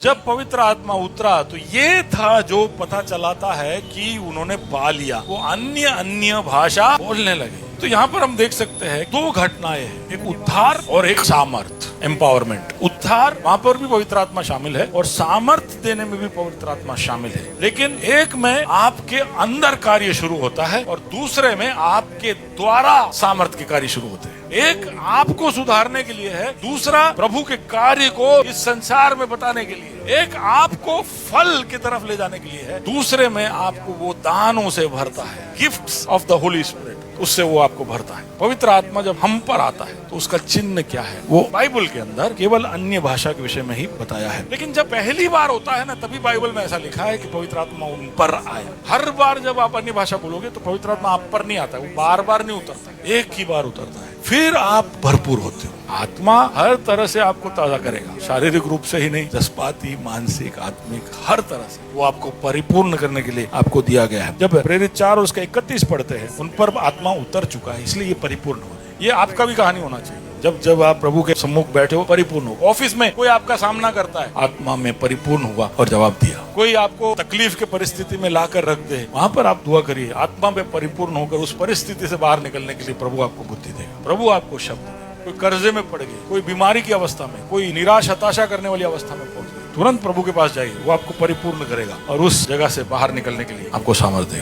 जब पवित्र आत्मा उतरा तो ये था जो पता चलाता है कि उन्होंने पा लिया, वो अन्य अन्य भाषा बोलने लगे। तो यहाँ पर हम देख सकते हैं दो घटनाएं हैं, एक उद्धार और एक सामर्थ, एम्पावरमेंट। उद्धार वहां पर भी पवित्र आत्मा शामिल है और सामर्थ देने में भी पवित्र आत्मा शामिल है, लेकिन एक में आपके अंदर कार्य शुरू होता है और दूसरे में आपके द्वारा सामर्थ के कार्य शुरू होते हैं। एक आपको सुधारने के लिए है, दूसरा प्रभु के कार्य को इस संसार में बताने के लिए। एक आपको फल की तरफ ले जाने के लिए है, दूसरे में आपको वो दानों से भरता है, gifts of the Holi spirit, उससे वो आपको भरता है। पवित्र आत्मा जब हम पर आता है तो उसका चिन्ह क्या है, वो बाइबल के अंदर केवल अन्य भाषा के विषय में ही बताया है। लेकिन जब पहली बार होता है ना, तभी बाइबल में ऐसा लिखा है कि पवित्र आत्मा उन पर आया। हर बार जब आप अन्य भाषा बोलोगे तो पवित्र आत्मा आप पर नहीं आता, वो बार बार नहीं उतरता, एक ही बार उतरता है, फिर आप भरपूर होते हो। आत्मा हर तरह से आपको ताजा करेगा, शारीरिक रूप से ही नहीं, जज्बाती, मानसिक, आत्मिक, हर तरह से वो आपको परिपूर्ण करने के लिए आपको दिया गया है। जब प्रेरित 4 और उसका 31 पढ़ते हैं, उन पर आत्मा उतर चुका है, इसलिए ये परिपूर्ण हो। ये आपका भी कहानी होना चाहिए। जब आप प्रभु के सम्मुख बैठे हो, परिपूर्ण हो। ऑफिस में कोई आपका सामना करता है, आत्मा में परिपूर्ण हुआ और जवाब दिया। कोई आपको तकलीफ के परिस्थिति में लाकर रख दे, वहां पर आप दुआ करिए, आत्मा में परिपूर्ण होकर उस परिस्थिति से बाहर निकलने के लिए प्रभु आपको बुद्धि देगा, प्रभु आपको शब्द देगा। कोई कर्जे में पड़ गए, कोई बीमारी की अवस्था में, कोई निराश हताशा करने वाली अवस्था में पहुंच गए, तुरंत प्रभु के पास जाइए, वो आपको परिपूर्ण करेगा और उस जगह से बाहर निकलने के लिए आपको सामर्थ्य देगा।